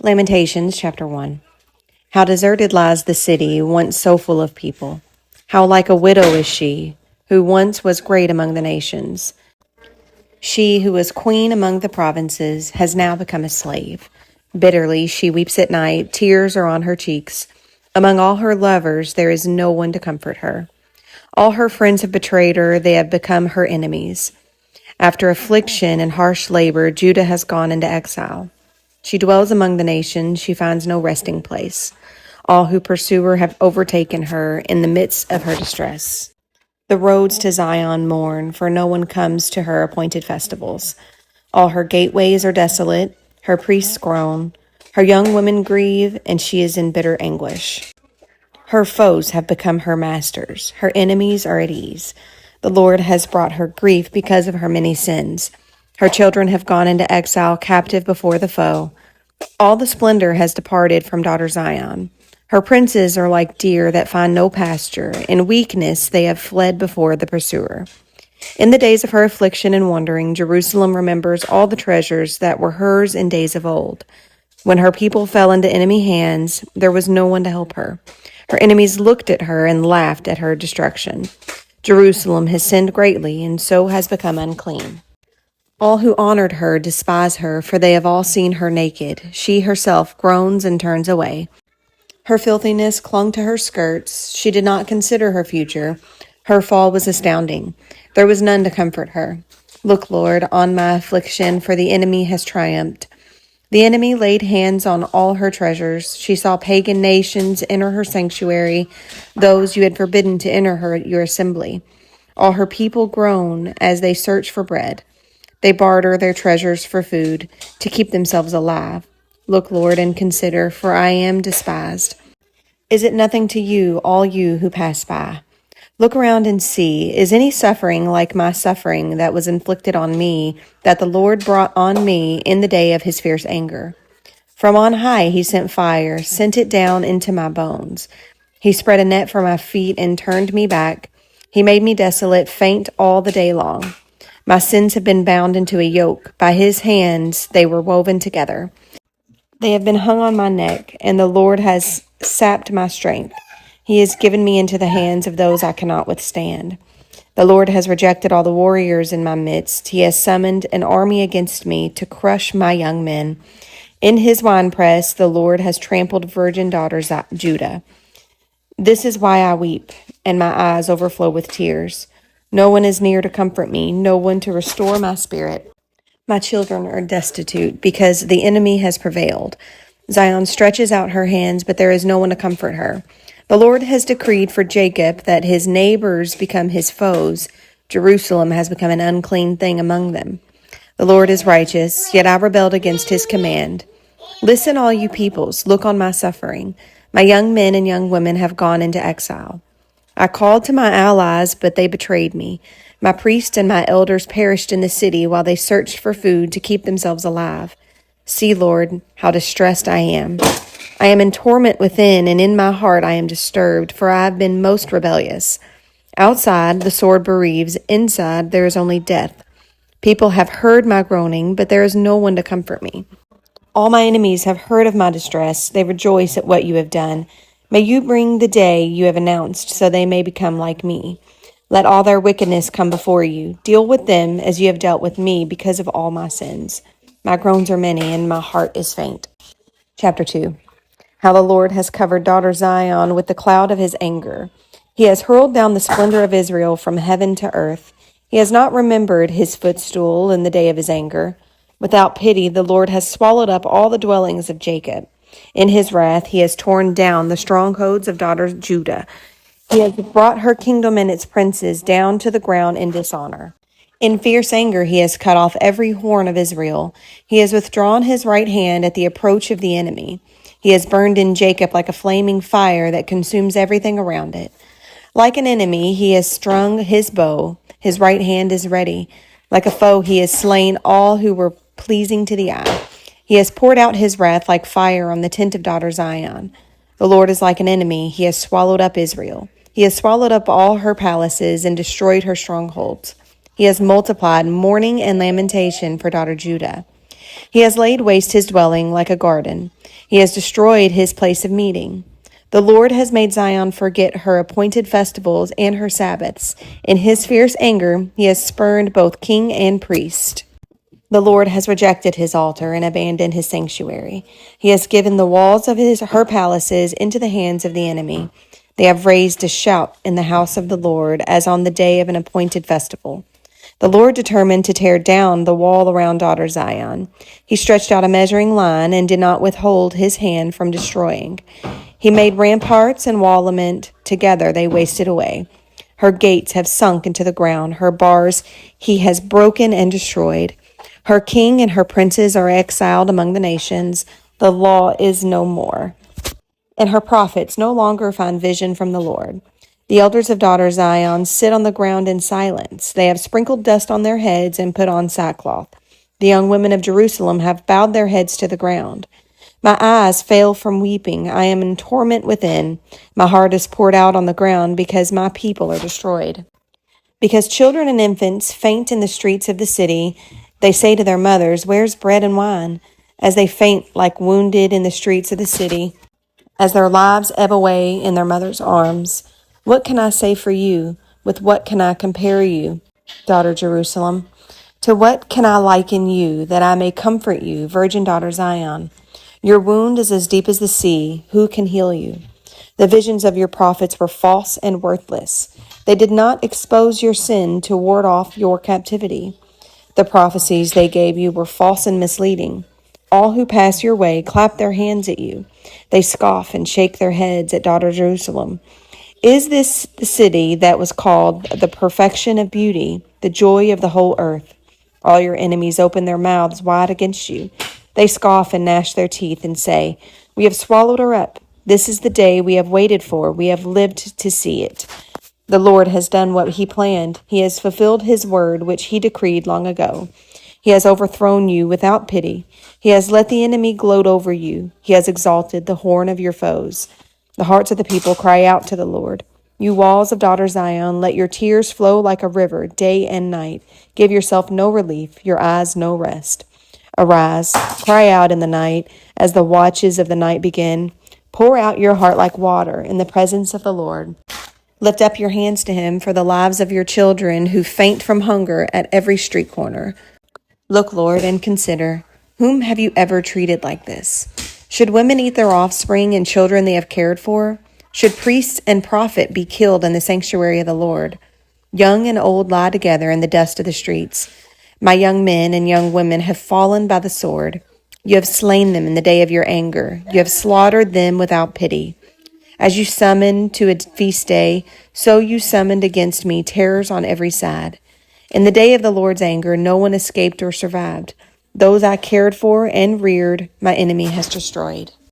Lamentations chapter 1. How deserted lies the city, once so full of people. How like a widow is she, who once was great among the nations. She who was queen among the provinces has now become a slave. Bitterly she weeps at night, tears are on her cheeks. Among all her lovers there is no one to comfort her. All her friends have betrayed her, they have become her enemies. After affliction and harsh labor, Judah has gone into exile. She dwells among the nations, she finds no resting place. All who pursue her have overtaken her in the midst of her distress. The roads to Zion mourn, for no one comes to her appointed festivals. All her gateways are desolate, her priests groan, her young women grieve, and she is in bitter anguish. Her foes have become her masters, her enemies are at ease. The Lord has brought her grief because of her many sins. Her children have gone into exile, captive before the foe. All the splendor has departed from daughter Zion. Her princes are like deer that find no pasture. In weakness they have fled before the pursuer. In the days of her affliction and wandering, Jerusalem remembers all the treasures that were hers in days of old. When her people fell into enemy hands, there was no one to help her. Her enemies looked at her and laughed at her destruction. Jerusalem has sinned greatly, and so has become unclean. All who honored her despise her, for they have all seen her naked. She herself groans and turns away. Her filthiness clung to her skirts. She did not consider her future. Her fall was astounding. There was none to comfort her. Look, Lord, on my affliction, for the enemy has triumphed. The enemy laid hands on all her treasures. She saw pagan nations enter her sanctuary, those you had forbidden to enter your assembly. All her people groan as they search for bread. They barter their treasures for food to keep themselves alive. Look, Lord, and consider, for I am despised. Is it nothing to you, all you who pass by? Look around and see, is any suffering like my suffering that was inflicted on me, that the Lord brought on me in the day of his fierce anger? From on high he sent fire, sent it down into my bones. He spread a net for my feet and turned me back. He made me desolate, faint all the day long. My sins have been bound into a yoke. By his hands they were woven together. They have been hung on my neck, and the Lord has sapped my strength. He has given me into the hands of those I cannot withstand. The Lord has rejected all the warriors in my midst. He has summoned an army against me to crush my young men. In his winepress the Lord has trampled virgin daughters Judah. This is why I weep, and my eyes overflow with tears. No one is near to comfort me, no one to restore my spirit. My children are destitute because the enemy has prevailed. Zion stretches out her hands, but there is no one to comfort her. The Lord has decreed for Jacob that his neighbors become his foes. Jerusalem has become an unclean thing among them. The Lord is righteous, yet I rebelled against his command. Listen, all you peoples, look on my suffering. My young men and young women have gone into exile. I called to my allies, but they betrayed me. My priests and my elders perished in the city while they searched for food to keep themselves alive. See, Lord, how distressed I am. I am in torment within, and in my heart I am disturbed, for I have been most rebellious. Outside, the sword bereaves. Inside, there is only death. People have heard my groaning, but there is no one to comfort me. All my enemies have heard of my distress. They rejoice at what you have done. May you bring the day you have announced, so they may become like me. Let all their wickedness come before you. Deal with them as you have dealt with me because of all my sins. My groans are many, and my heart is faint. Chapter 2. How the Lord has covered daughter Zion with the cloud of his anger. He has hurled down the splendor of Israel from heaven to earth. He has not remembered his footstool in the day of his anger. Without pity, the Lord has swallowed up all the dwellings of Jacob. In his wrath, he has torn down the strongholds of daughter Judah. He has brought her kingdom and its princes down to the ground in dishonor. In fierce anger, he has cut off every horn of Israel. He has withdrawn his right hand at the approach of the enemy. He has burned in Jacob like a flaming fire that consumes everything around it. Like an enemy, he has strung his bow. His right hand is ready. Like a foe, he has slain all who were pleasing to the eye. He has poured out his wrath like fire on the tent of daughter Zion. The Lord is like an enemy. He has swallowed up Israel. He has swallowed up all her palaces and destroyed her strongholds. He has multiplied mourning and lamentation for daughter Judah. He has laid waste his dwelling like a garden. He has destroyed his place of meeting. The Lord has made Zion forget her appointed festivals and her Sabbaths. In his fierce anger, he has spurned both king and priest. The Lord has rejected his altar and abandoned his sanctuary. He has given the walls of her palaces into the hands of the enemy. They have raised a shout in the house of the Lord as on the day of an appointed festival. The Lord determined to tear down the wall around daughter Zion. He stretched out a measuring line and did not withhold his hand from destroying. He made ramparts and wall lament. Together they wasted away. Her gates have sunk into the ground. Her bars he has broken and destroyed. Her king and her princes are exiled among the nations. The law is no more, and her prophets no longer find vision from the Lord. The elders of daughter Zion sit on the ground in silence. They have sprinkled dust on their heads and put on sackcloth. The young women of Jerusalem have bowed their heads to the ground. My eyes fail from weeping. I am in torment within. My heart is poured out on the ground because my people are destroyed. Because children and infants faint in the streets of the city, they say to their mothers, "Where's bread and wine?" As they faint like wounded in the streets of the city, as their lives ebb away in their mother's arms. What can I say for you? With what can I compare you, daughter Jerusalem? To what can I liken you, that I may comfort you, virgin daughter Zion? Your wound is as deep as the sea. Who can heal you? The visions of your prophets were false and worthless. They did not expose your sin to ward off your captivity. The prophecies they gave you were false and misleading. All who pass your way clap their hands at you. They scoff and shake their heads at daughter Jerusalem. Is this the city that was called the perfection of beauty, the joy of the whole earth? All your enemies open their mouths wide against you. They scoff and gnash their teeth and say, "We have swallowed her up. This is the day we have waited for. We have lived to see it." The Lord has done what he planned. He has fulfilled his word, which he decreed long ago. He has overthrown you without pity. He has let the enemy gloat over you. He has exalted the horn of your foes. The hearts of the people cry out to the Lord. You walls of daughter Zion, let your tears flow like a river day and night. Give yourself no relief, your eyes no rest. Arise, cry out in the night, as the watches of the night begin. Pour out your heart like water in the presence of the Lord. Lift up your hands to him for the lives of your children who faint from hunger at every street corner. Look, Lord, and consider, whom have you ever treated like this? Should women eat their offspring and children they have cared for? Should priest and prophet be killed in the sanctuary of the Lord? Young and old lie together in the dust of the streets. My young men and young women have fallen by the sword. You have slain them in the day of your anger. You have slaughtered them without pity. As you summoned to a feast day, so you summoned against me terrors on every side. In the day of the Lord's anger, no one escaped or survived. Those I cared for and reared, my enemy has destroyed.